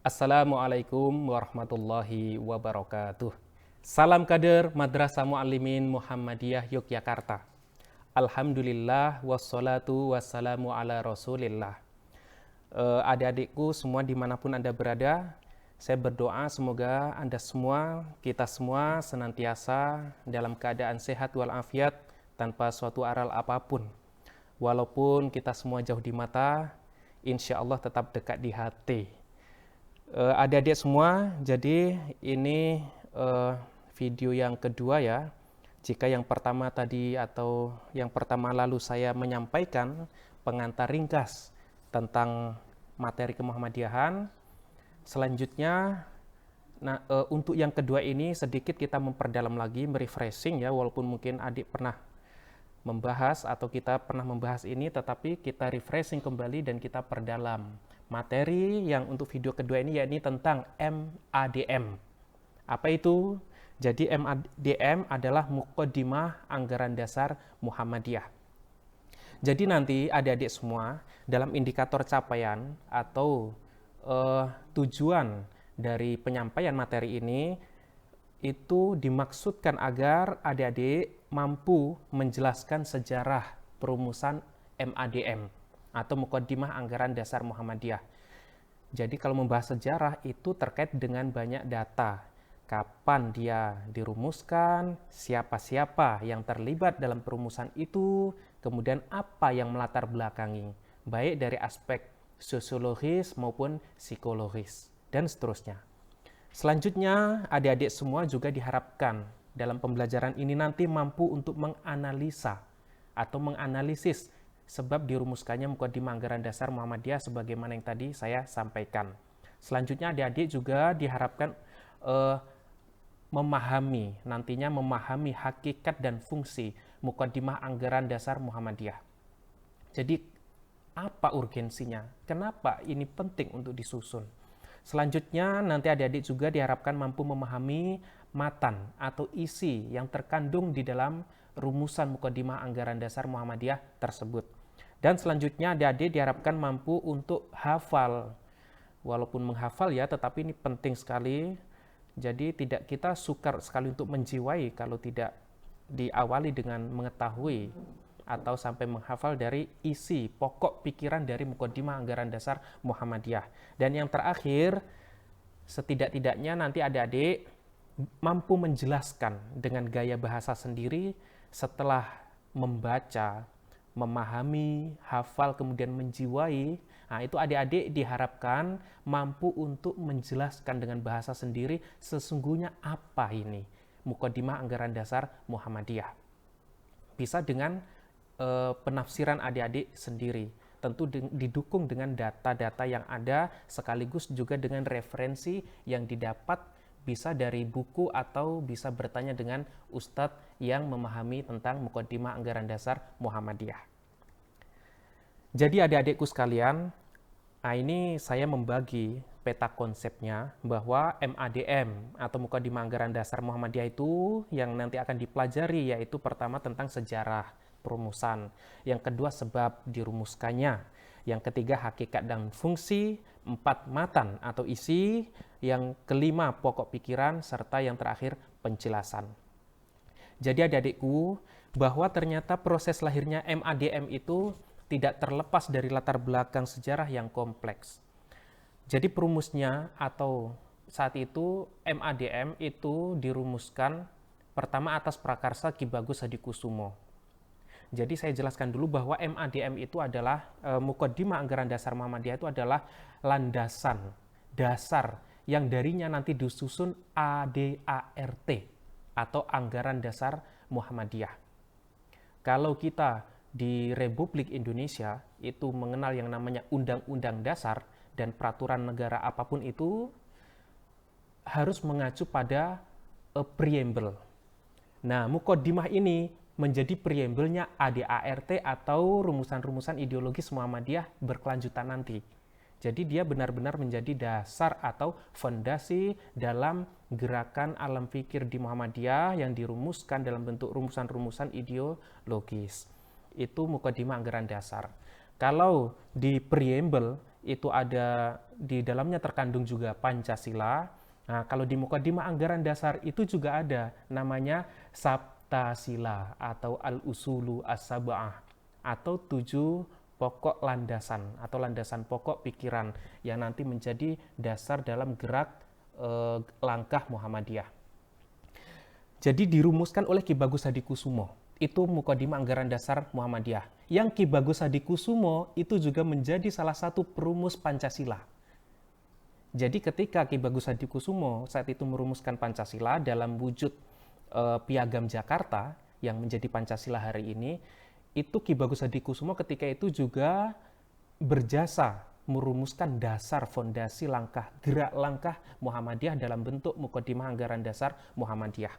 Assalamualaikum warahmatullahi wabarakatuh. Salam kader Madrasah Muallimin Muhammadiyah Yogyakarta. Alhamdulillah wassalatu wassalamu ala rasulillah. Adik-adikku semua dimanapun Anda berada, saya berdoa semoga Anda semua, kita semua senantiasa dalam keadaan sehat walafiat tanpa suatu aral apapun. Walaupun kita semua jauh di mata, insya Allah tetap dekat di hati. Adik-adik semua, jadi ini video yang kedua ya. Jika yang pertama tadi atau yang pertama lalu saya menyampaikan pengantar ringkas tentang materi kemuhammadiyahan, selanjutnya untuk yang kedua ini sedikit kita memperdalam lagi, merefreshing ya, walaupun mungkin adik pernah membahas atau kita pernah membahas ini, tetapi kita refreshing kembali dan kita perdalam materi yang untuk video kedua ini, yakni tentang MADM. Apa itu? Jadi MADM adalah Muqaddimah Anggaran Dasar Muhammadiyah. Jadi nanti adik-adik semua dalam indikator capaian atau tujuan dari penyampaian materi ini itu dimaksudkan agar adik-adik mampu menjelaskan sejarah perumusan MADM atau Muqaddimah Anggaran Dasar Muhammadiyah. Jadi kalau membahas sejarah itu terkait dengan banyak data. Kapan dia dirumuskan, siapa-siapa yang terlibat dalam perumusan itu, kemudian apa yang melatar belakangi, baik dari aspek sosiologis maupun psikologis, dan seterusnya. Selanjutnya, adik-adik semua juga diharapkan dalam pembelajaran ini nanti mampu untuk menganalisa atau menganalisis sebab dirumuskannya Muqaddimah Anggaran Dasar Muhammadiyah sebagaimana yang tadi saya sampaikan. Selanjutnya adik-adik juga diharapkan nantinya memahami hakikat dan fungsi Muqaddimah Anggaran Dasar Muhammadiyah. Jadi apa urgensinya? Kenapa ini penting untuk disusun? Selanjutnya nanti adik-adik juga diharapkan mampu memahami matan atau isi yang terkandung di dalam rumusan Muqaddimah Anggaran Dasar Muhammadiyah tersebut. Dan selanjutnya adik-adik diharapkan mampu untuk hafal. Walaupun menghafal ya, tetapi ini penting sekali. Jadi tidak kita sukar sekali untuk menjiwai kalau tidak diawali dengan mengetahui atau sampai menghafal dari isi pokok pikiran dari Muqaddimah Anggaran Dasar Muhammadiyah. Dan yang terakhir, setidak-tidaknya nanti adik-adik mampu menjelaskan dengan gaya bahasa sendiri setelah membaca, memahami, hafal, kemudian menjiwai. Nah, itu adik-adik diharapkan mampu untuk menjelaskan dengan bahasa sendiri sesungguhnya apa ini Muqaddimah Anggaran Dasar Muhammadiyah. Bisa dengan penafsiran adik-adik sendiri, tentu didukung dengan data-data yang ada sekaligus juga dengan referensi yang didapat bisa dari buku atau bisa bertanya dengan ustadz yang memahami tentang Muqaddimah Anggaran Dasar Muhammadiyah. Jadi adik-adikku sekalian, ini saya membagi peta konsepnya bahwa MADM atau Muqaddimah Anggaran Dasar Muhammadiyah itu yang nanti akan dipelajari yaitu pertama tentang sejarah perumusan, yang kedua sebab dirumuskannya, yang ketiga hakikat dan fungsi, empat matan atau isi, yang kelima pokok pikiran, serta yang terakhir penjelasan. Jadi adik-adikku, bahwa ternyata proses lahirnya MADM itu tidak terlepas dari latar belakang sejarah yang kompleks. Jadi perumusnya atau saat itu MADM itu dirumuskan pertama atas prakarsa Ki Bagus Hadikusumo. Jadi saya jelaskan dulu bahwa MADM itu adalah Muqaddimah Anggaran Dasar Muhammadiyah itu adalah landasan dasar yang darinya nanti disusun ADART atau Anggaran Dasar Muhammadiyah. Kalau kita di Republik Indonesia itu mengenal yang namanya Undang-Undang Dasar dan peraturan negara apapun itu harus mengacu pada preamble. Nah, Muqaddimah ini menjadi preamble-nya ADART atau rumusan-rumusan ideologis Muhammadiyah berkelanjutan nanti. Jadi dia benar-benar menjadi dasar atau fondasi dalam gerakan alam fikir di Muhammadiyah yang dirumuskan dalam bentuk rumusan-rumusan ideologis. Itu Muqaddimah Anggaran Dasar. Kalau di preamble itu ada di dalamnya terkandung juga Pancasila. Nah, kalau di Mukadimah Anggaran Dasar itu juga ada namanya Saptasila atau Al-Usulu As-Sab'ah atau 7 pokok landasan atau landasan pokok pikiran yang nanti menjadi dasar dalam gerak langkah Muhammadiyah. Jadi dirumuskan oleh Ki Bagus Hadikusumo. Itu Mukadimah Anggaran Dasar Muhammadiyah. Yang Ki Bagus Hadikusumo itu juga menjadi salah satu perumus Pancasila. Jadi ketika Ki Bagus Hadikusumo saat itu merumuskan Pancasila dalam wujud Piagam Jakarta yang menjadi Pancasila hari ini, itu Ki Bagus Hadikusumo ketika itu juga berjasa merumuskan dasar fondasi langkah gerak langkah Muhammadiyah dalam bentuk Mukadimah Anggaran Dasar Muhammadiyah.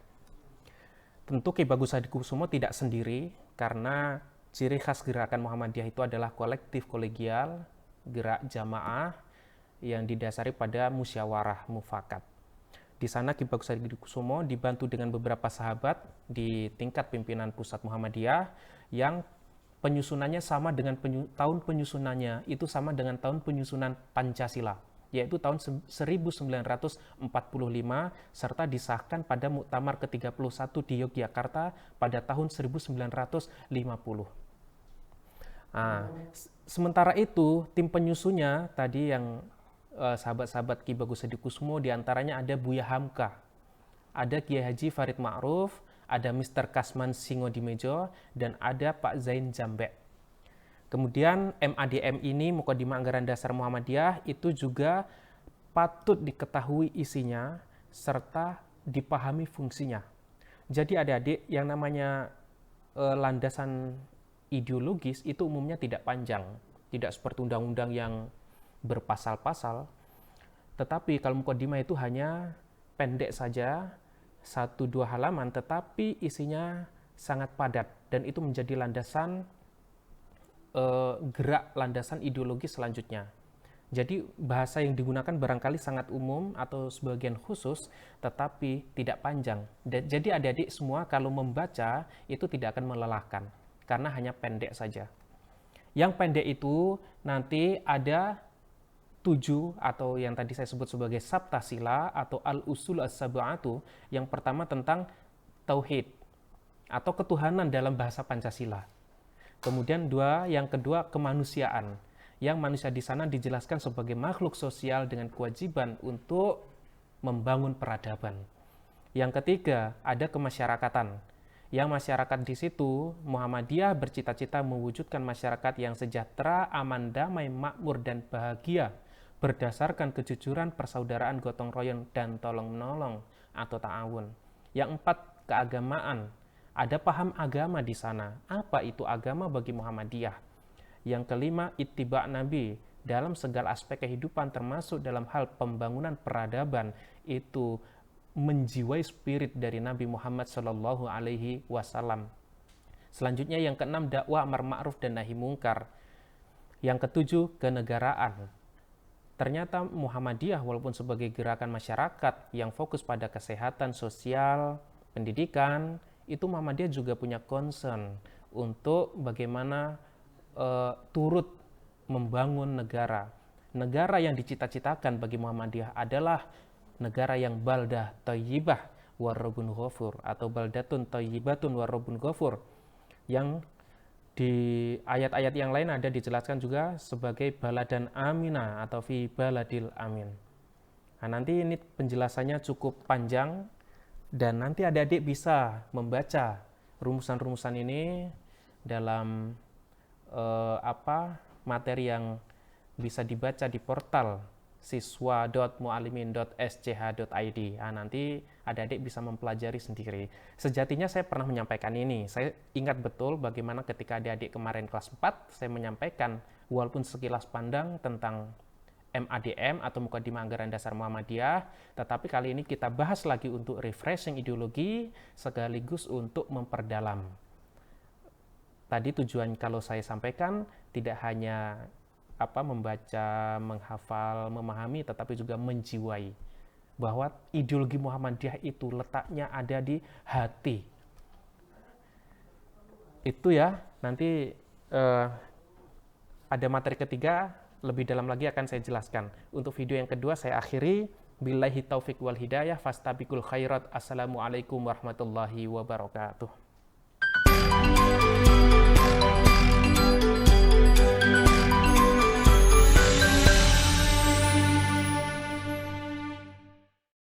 Tentu Ki Bagus Hadikusumo tidak sendiri karena ciri khas gerakan Muhammadiyah itu adalah kolektif kolegial, gerak jamaah yang didasari pada musyawarah mufakat. Di sana Ki Bagus Hadikusumo dibantu dengan beberapa sahabat di tingkat pimpinan pusat Muhammadiyah yang penyusunannya sama dengan tahun penyusunannya itu sama dengan tahun penyusunan Pancasila, yaitu tahun 1945 serta disahkan pada Muktamar ke-31 di Yogyakarta pada tahun 1950. Nah, sementara itu tim penyusunnya tadi yang sahabat-sahabat Ki Bagus Hadikusumo diantaranya ada Buya Hamka, ada Kiai Haji Farid Ma'ruf, ada Mr. Kasman Singodimejo, dan ada Pak Zain Jambek. Kemudian MADM ini, Mukadimah Anggaran Dasar Muhammadiyah, itu juga patut diketahui isinya serta dipahami fungsinya. Jadi adik-adik, yang namanya landasan ideologis itu umumnya tidak panjang, tidak seperti undang-undang yang berpasal-pasal, tetapi kalau Mukadimah itu hanya pendek saja, 1-2 halaman, tetapi isinya sangat padat, dan itu menjadi landasan gerak landasan ideologi selanjutnya. Jadi bahasa yang digunakan barangkali sangat umum atau sebagian khusus, tetapi tidak panjang. Jadi adik-adik semua kalau membaca itu tidak akan melelahkan, karena hanya pendek saja. Yang pendek itu nanti ada 7 atau yang tadi saya sebut sebagai Saptasila atau Al-Usul As-Sab'atu. Yang pertama tentang Tauhid atau ketuhanan dalam bahasa Pancasila. Kemudian yang kedua kemanusiaan, yang manusia di sana dijelaskan sebagai makhluk sosial dengan kewajiban untuk membangun peradaban. Yang ketiga ada kemasyarakatan, yang masyarakat di situ Muhammadiyah bercita-cita mewujudkan masyarakat yang sejahtera, aman, damai, makmur, dan bahagia berdasarkan kejujuran, persaudaraan, gotong royong, dan tolong-menolong atau ta'awun. Yang 4 keagamaan. Ada paham agama di sana. Apa itu agama bagi Muhammadiyah? Yang kelima, ittiba' Nabi. Dalam segala aspek kehidupan termasuk dalam hal pembangunan peradaban itu menjiwai spirit dari Nabi Muhammad Shallallahu Alaihi Wasallam. Selanjutnya yang keenam, dakwah amar ma'ruf dan nahi mungkar. Yang ketujuh, kenegaraan. Ternyata Muhammadiyah walaupun sebagai gerakan masyarakat yang fokus pada kesehatan sosial, pendidikan, itu Muhammadiyah juga punya concern untuk bagaimana turut membangun negara. Negara yang dicita-citakan bagi Muhammadiyah adalah negara yang baldah thayyibah warrabbun ghafur atau baldatun thayyibatun warrabbun ghafur, yang di ayat-ayat yang lain ada dijelaskan juga sebagai baladan amina atau fi baladil amin. Nah, nanti ini penjelasannya cukup panjang dan nanti adik-adik bisa membaca rumusan-rumusan ini dalam materi yang bisa dibaca di portal siswa.mualimin.sch.id. Nah, nanti adik-adik bisa mempelajari sendiri. Sejatinya saya pernah menyampaikan ini. Saya ingat betul bagaimana ketika adik-adik kemarin kelas 4, saya menyampaikan walaupun sekilas pandang tentang MADM atau Mukadimah Anggaran Dasar Muhammadiyah, tetapi kali ini kita bahas lagi untuk refreshing ideologi sekaligus untuk memperdalam. Tadi tujuan kalau saya sampaikan tidak hanya membaca, menghafal, memahami, tetapi juga menjiwai bahwa ideologi Muhammadiyah itu letaknya ada di hati. Itu ya, nanti ada materi ketiga lebih dalam lagi akan saya jelaskan. Untuk video yang kedua saya akhiri. Billahi taufik wal hidayah, fastabiqul khairat. Assalamualaikum warahmatullahi wabarakatuh.